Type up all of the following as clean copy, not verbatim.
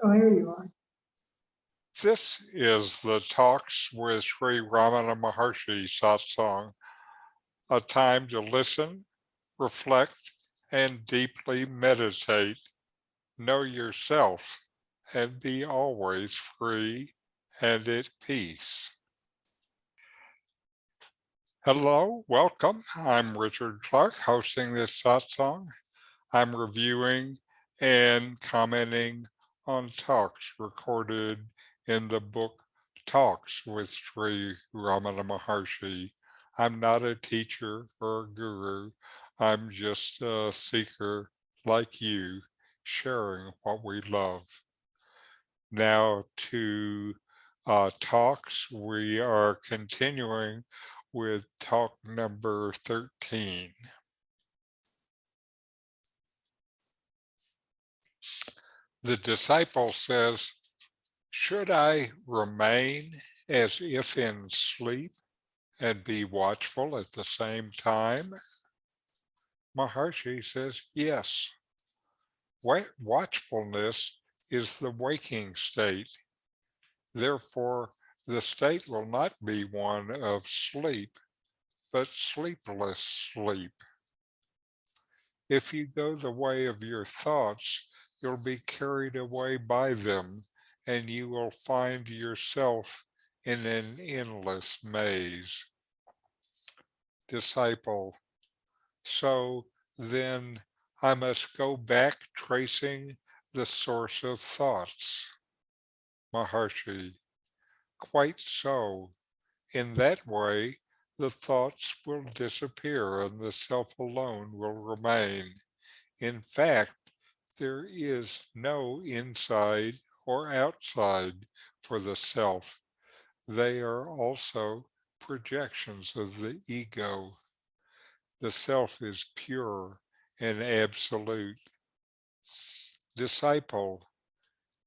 Oh, here you are. This is the Talks with Sri Ramana Maharshi satsang, a time to listen, reflect, and deeply meditate. Know yourself and be always free and at peace. Hello, welcome. I'm Richard Clarke, hosting this satsang. I'm reviewing and commenting on talks recorded in the book Talks with Sri Ramana Maharshi. I'm not a teacher or a guru. I'm just a seeker like you, sharing what we love. Now to talks. We are continuing with talk number 13. The disciple says, should I remain as if in sleep and be watchful at the same time? Maharshi says, yes. Watchfulness is the waking state. Therefore, the state will not be one of sleep, but sleepless sleep. If you go the way of your thoughts, you'll be carried away by them, and you will find yourself in an endless maze. Disciple, so then I must go back tracing the source of thoughts. Maharshi, quite so. In that way, the thoughts will disappear and the self alone will remain. In fact, there is no inside or outside for the self. They are also projections of the ego. The self is pure and absolute. Disciple,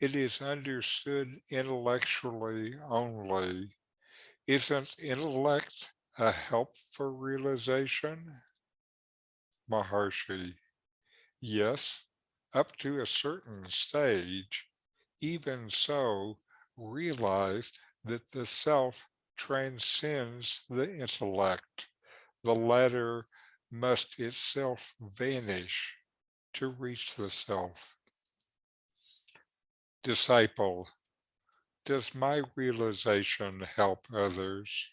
it is understood intellectually only. Isn't intellect a help for realization? Maharshi, yes, up to a certain stage. Even so, realize that the self transcends the intellect. The latter must itself vanish to reach the self. Disciple, does my realization help others?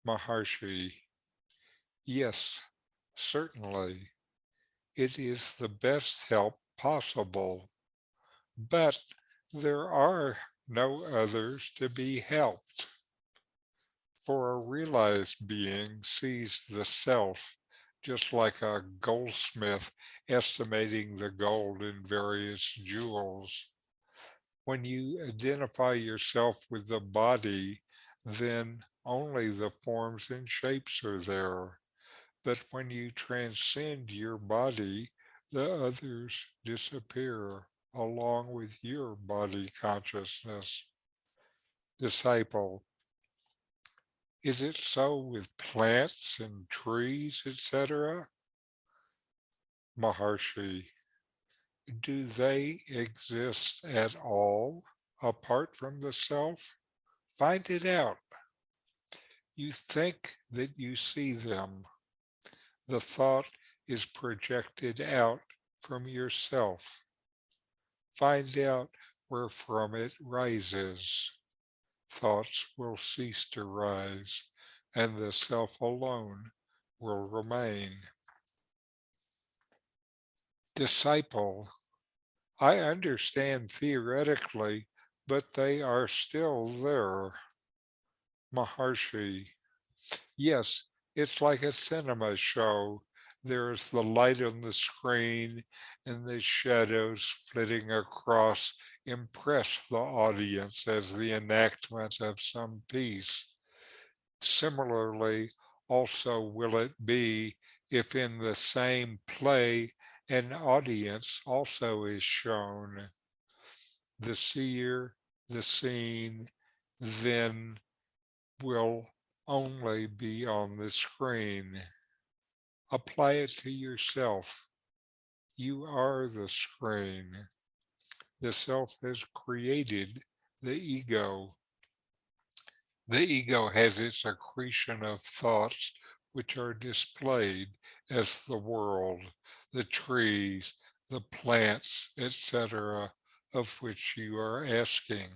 Maharshi, yes, certainly. It is the best help possible, but there are no others to be helped. For a realized being sees the self just like a goldsmith estimating the gold in various jewels. When you identify yourself with the body, then only the forms and shapes are there. But when you transcend your body, the others disappear along with your body consciousness. Disciple, is it so with plants and trees, etc.? Maharshi, do they exist at all apart from the self? Find it out. You think that you see them. The thought is projected out from yourself. Find out where from it rises. Thoughts will cease to rise, and the self alone will remain. Disciple, I understand theoretically, but they are still there. Maharshi, yes, it's like a cinema show. There's the light on the screen and the shadows flitting across impress the audience as the enactment of some piece. Similarly, also will it be if in the same play an audience also is shown. The seer, the seen, then will only be on the screen. Apply it to yourself. You are the screen. The self has created the ego. The ego has its accretion of thoughts which are displayed as the world, the trees, the plants, etc., of which you are asking.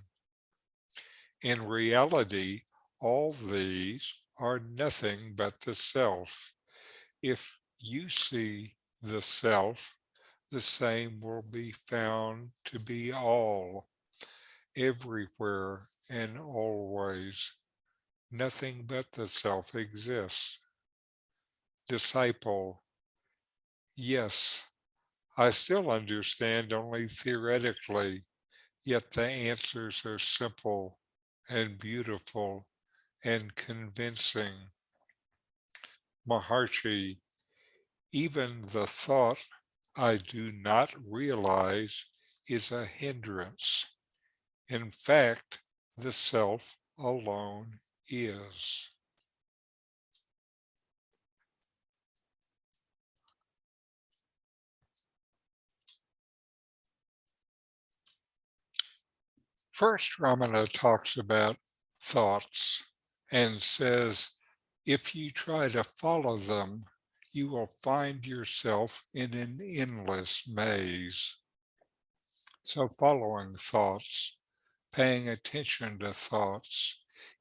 In reality, all these are nothing but the self. If you see the self, the same will be found to be all, everywhere and always. Nothing but the self exists. Disciple, yes, I still understand only theoretically, yet the answers are simple and beautiful and convincing. Maharshi, even the thought I do not realize is a hindrance. In fact, the self alone is. First, Ramana talks about thoughts and says, if you try to follow them, you will find yourself in an endless maze. So, following thoughts, paying attention to thoughts,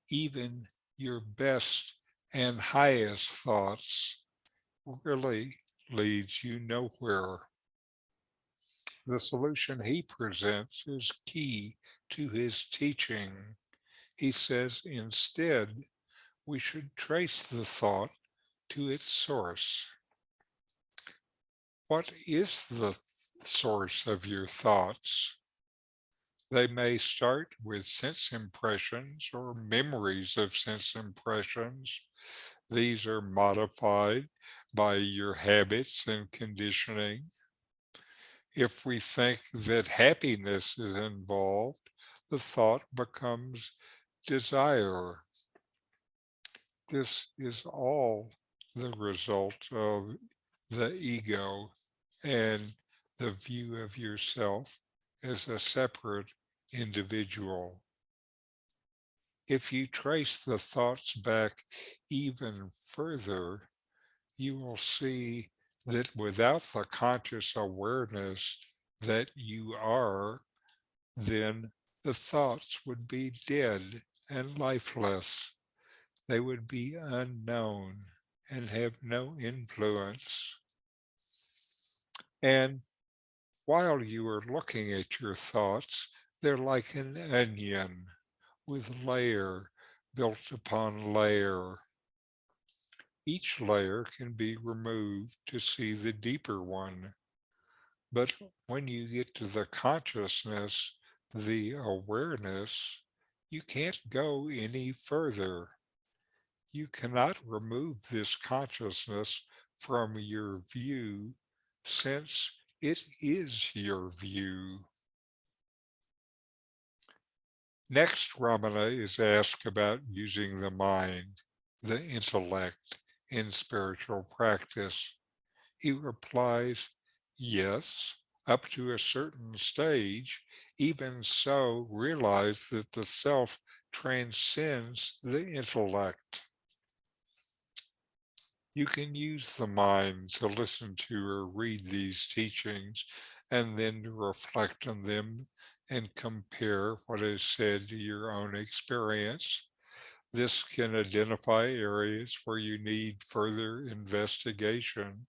even your best and highest thoughts, really leads you nowhere. The solution he presents is key to his teaching. He says instead, we should trace the thought to its source. What is the source of your thoughts? They may start with sense impressions or memories of sense impressions. These are modified by your habits and conditioning. If we think that happiness is involved, the thought becomes desire. This is all the result of the ego and the view of yourself as a separate individual. If you trace the thoughts back even further, you will see that without the conscious awareness that you are, then the thoughts would be dead and lifeless. They would be unknown and have no influence. And while you are looking at your thoughts, they're like an onion with layer built upon layer. Each layer can be removed to see the deeper one. But when you get to the consciousness, the awareness, you can't go any further. You cannot remove this consciousness from your view since it is your view. Next, Ramana is asked about using the mind, the intellect, in spiritual practice. He replies, yes, up to a certain stage. Even so, realize that the self transcends the intellect. You can use the mind to listen to or read these teachings and then to reflect on them and compare what is said to your own experience. This can identify areas where you need further investigation,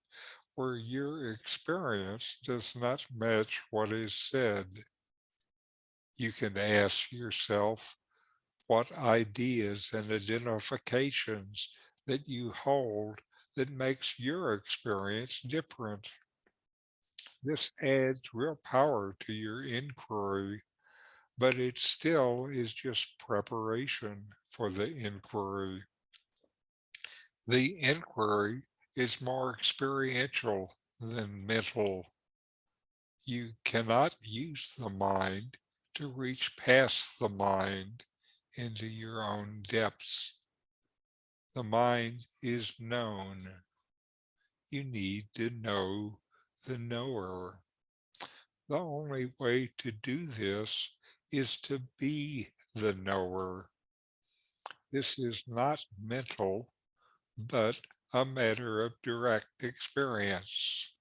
where your experience does not match what is said. You can ask yourself what ideas and identifications that you hold that makes your experience different. This adds real power to your inquiry, but it still is just preparation for the inquiry. The inquiry is more experiential than mental. You cannot use the mind to reach past the mind into your own depths. The mind is known. You need to know the knower. The only way to do this is to be the knower. This is not mental, but a matter of direct experience.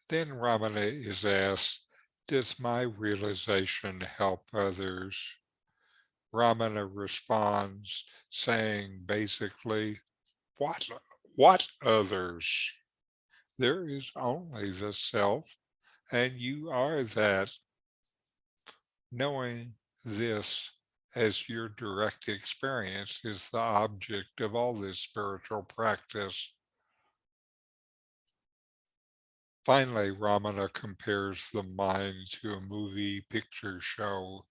Then Ramana is asked, does my realization help others? Ramana responds, saying basically, what, what others? There is only the self, and you are that. Knowing this as your direct experience is the object of all this spiritual practice. Finally, Ramana compares the mind to a movie picture show.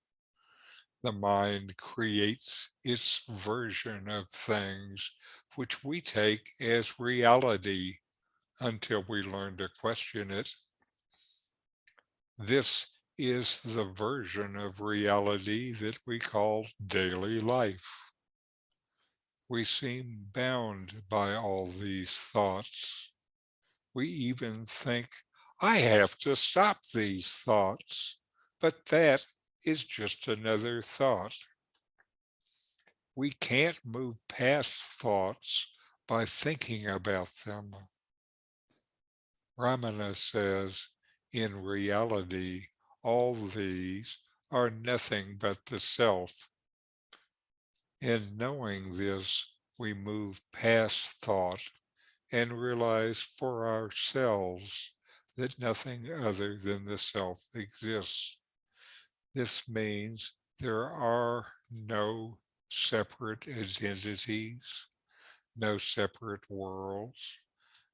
The mind creates its version of things, which we take as reality until we learn to question it. This is the version of reality that we call daily life. We seem bound by all these thoughts. We even think, I have to stop these thoughts. But that is just another thought. We can't move past thoughts by thinking about them. Ramana says, in reality, all these are nothing but the self. In knowing this, we move past thought and realize for ourselves that nothing other than the self exists. This means there are no separate identities, no separate worlds,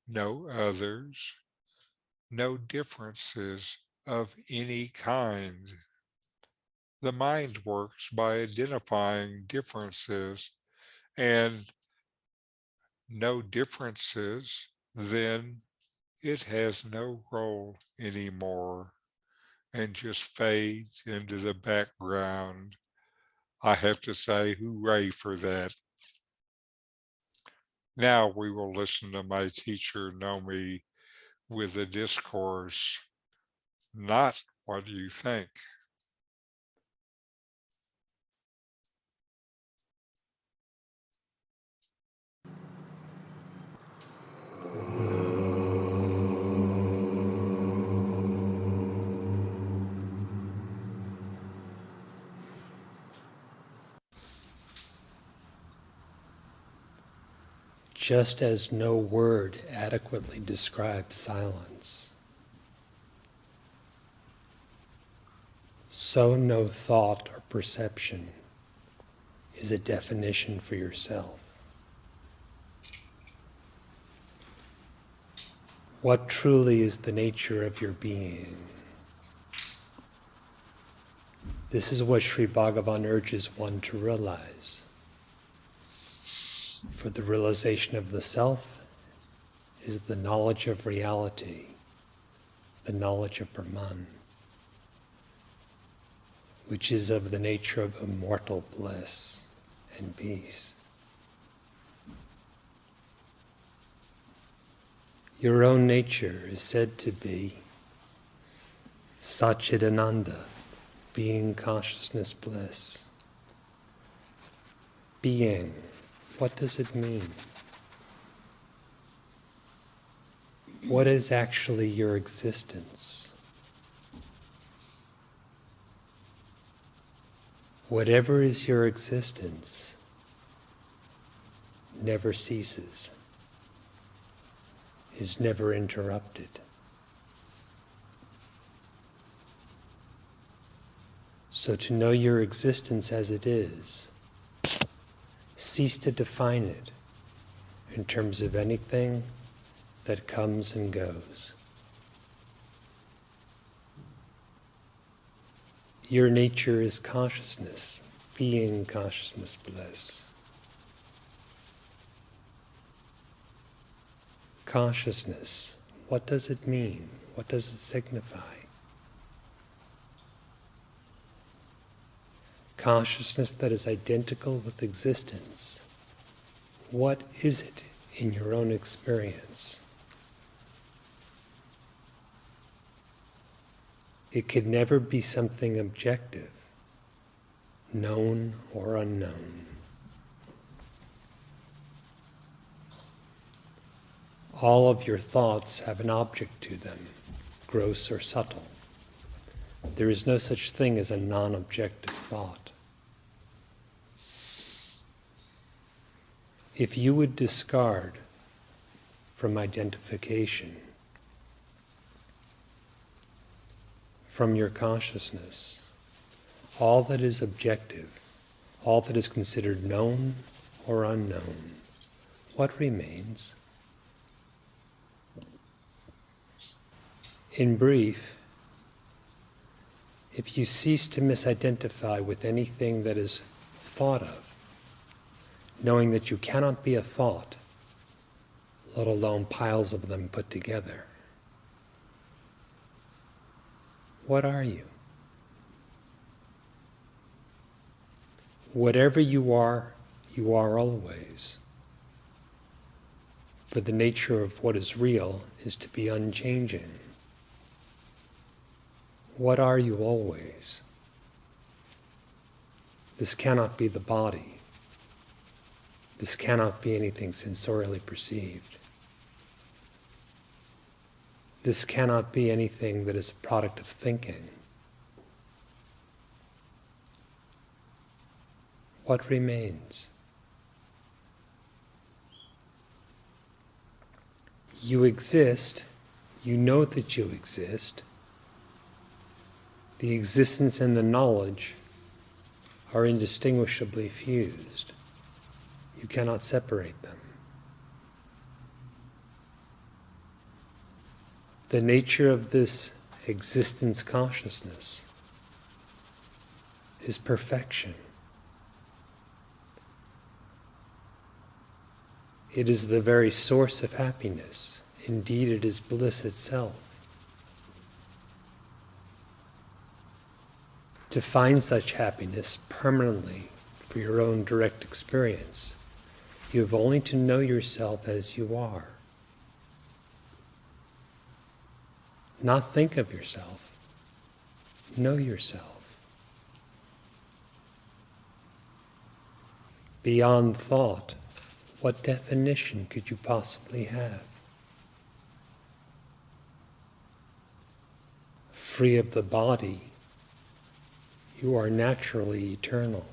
no others, no differences of any kind. The mind works by identifying differences, and no differences, then it has no role anymore and just fades into the background. I have to say, hooray for that. Now we will listen to my teacher, Nome, with a discourse, not what you think. Just as no word adequately describes silence, so no thought or perception is a definition for yourself. What truly is the nature of your being? This is what Sri Bhagavan urges one to realize. For the realization of the self is the knowledge of reality, the knowledge of Brahman, which is of the nature of immortal bliss and peace. Your own nature is said to be Satchidananda, being consciousness bliss. Being, what does it mean? What is actually your existence? Whatever is your existence never ceases, is never interrupted. So to know your existence as it is, cease to define it in terms of anything that comes and goes. Your nature is consciousness, being consciousness bliss. Consciousness, what does it mean? What does it signify? Consciousness that is identical with existence. What is it in your own experience? It could never be something objective, known or unknown. All of your thoughts have an object to them, gross or subtle. There is no such thing as a non-objective thought. If you would discard from identification, from your consciousness, all that is objective, all that is considered known or unknown, what remains? In brief, if you cease to misidentify with anything that is thought of, knowing that you cannot be a thought, let alone piles of them put together, what are you? Whatever you are always. For the nature of what is real is to be unchanging. What are you always? This cannot be the body. This cannot be anything sensorially perceived. This cannot be anything that is a product of thinking. What remains? You exist, you know that you exist. The existence and the knowledge are indistinguishably fused. You cannot separate them. The nature of this existence consciousness is perfection. It is the very source of happiness. Indeed, it is bliss itself. To find such happiness permanently for your own direct experience, you have only to know yourself as you are. Not think of yourself. Know yourself. Beyond thought, what definition could you possibly have? Free of the body, you are naturally eternal.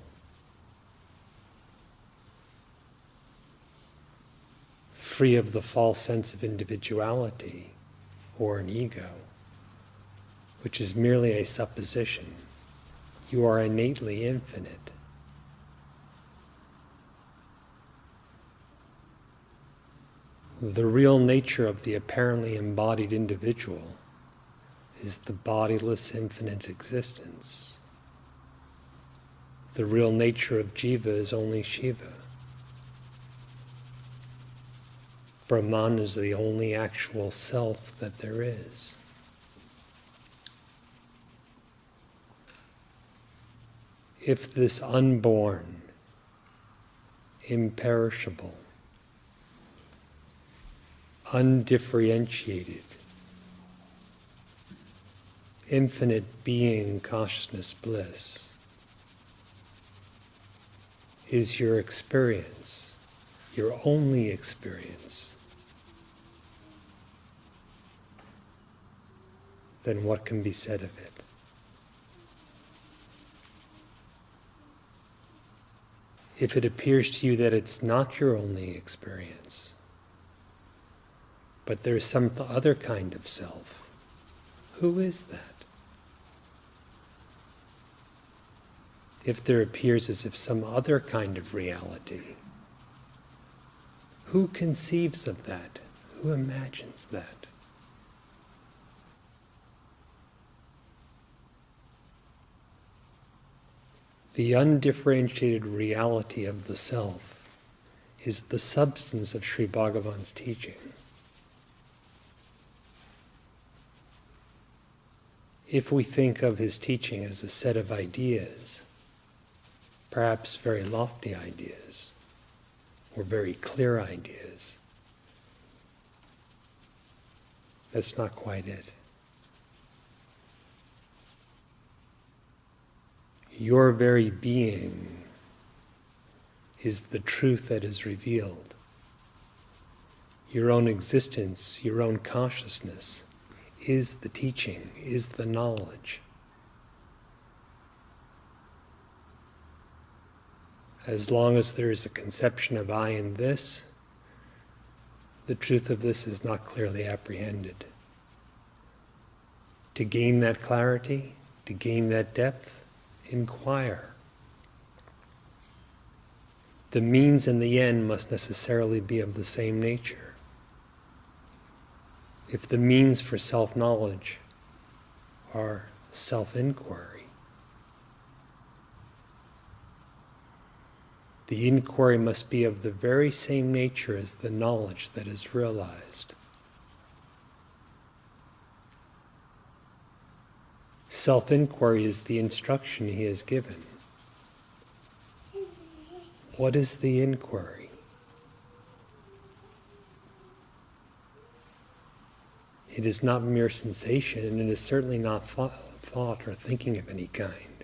Free of the false sense of individuality or an ego, which is merely a supposition, you are innately infinite. The real nature of the apparently embodied individual is the bodiless infinite existence. The real nature of Jiva is only Shiva. Brahman is the only actual self that there is. If this unborn, imperishable, undifferentiated, infinite being, consciousness, bliss is your experience, your only experience, then what can be said of it? If it appears to you that it's not your only experience, but there's some other kind of self, who is that? If there appears as if some other kind of reality, who conceives of that? Who imagines that? The undifferentiated reality of the self is the substance of Sri Bhagavan's teaching. If we think of his teaching as a set of ideas, perhaps very lofty ideas, or very clear ideas, that's not quite it. Your very being is the truth that is revealed. Your own existence, your own consciousness is the teaching, is the knowledge. As long as there is a conception of I in this, the truth of this is not clearly apprehended. To gain that clarity, to gain that depth, inquire. The means and the end must necessarily be of the same nature. If the means for self-knowledge are self-inquiry, the inquiry must be of the very same nature as the knowledge that is realized. Self-inquiry is the instruction he has given. What is the inquiry? It is not mere sensation, and it is certainly not thought or thinking of any kind.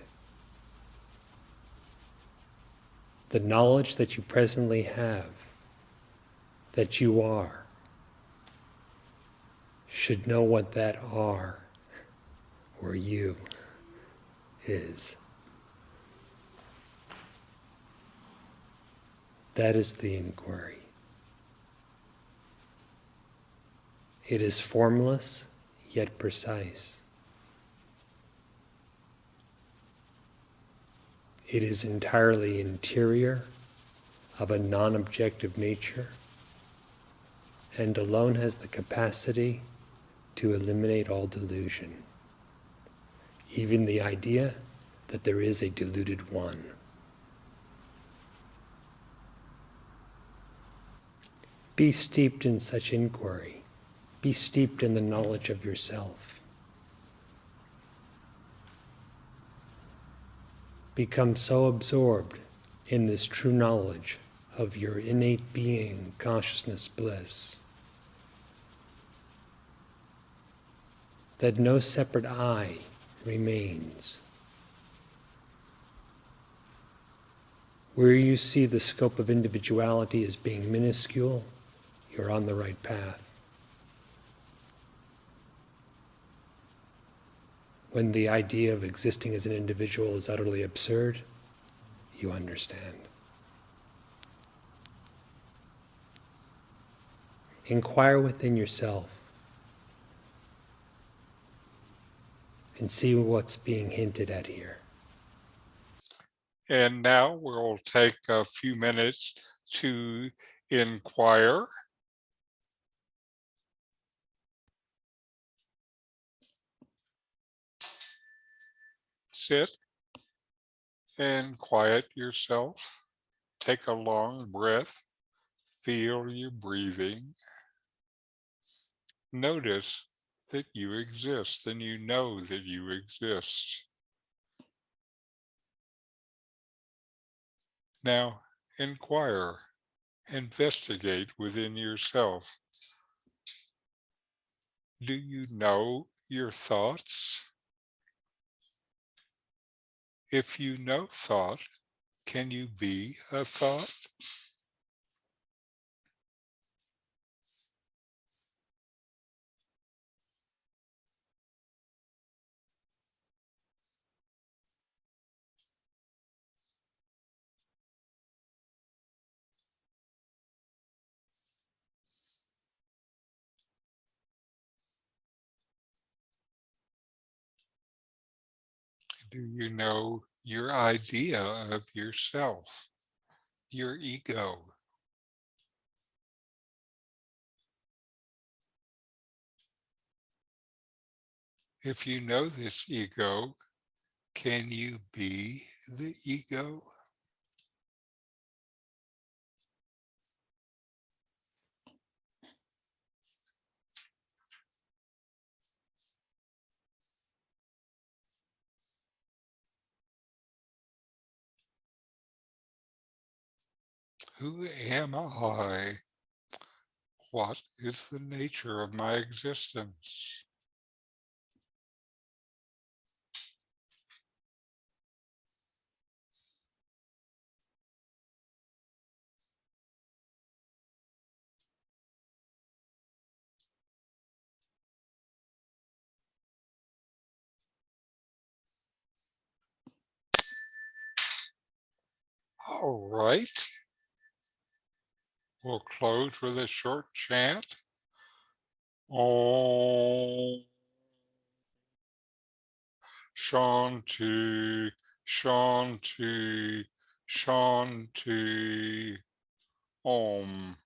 The knowledge that you presently have, that you are, should know what that are, or you, is. That is the inquiry. It is formless, yet precise. It is entirely interior, of a non-objective nature, and alone has the capacity to eliminate all delusion, even the idea that there is a deluded one. Be steeped in such inquiry. Be steeped in the knowledge of yourself. Become so absorbed in this true knowledge of your innate being, consciousness, bliss, that no separate I remains. Where you see the scope of individuality as being minuscule, you're on the right path. When the idea of existing as an individual is utterly absurd, you understand. Inquire within yourself and see what's being hinted at here. And now we'll take a few minutes to inquire. Sit and quiet yourself. Take a long breath. Feel your breathing. Notice that you exist and you know that you exist. Now inquire, investigate within yourself. Do you know your thoughts? If you know thought, can you be a thought? Do you know your idea of yourself, your ego? If you know this ego, can you be the ego? Who am I? What is the nature of my existence? All right. We'll close with a short chant. Om Shanti, Shanti, Shanti. Om.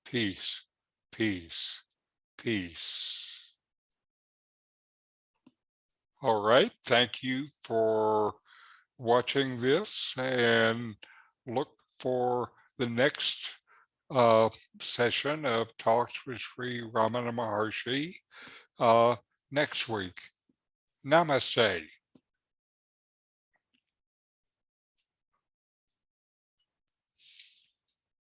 Peace, peace, peace. All right. Thank you for watching this, and look for the next uh, session of Talks with Sri Ramana Maharshi next week. Namaste.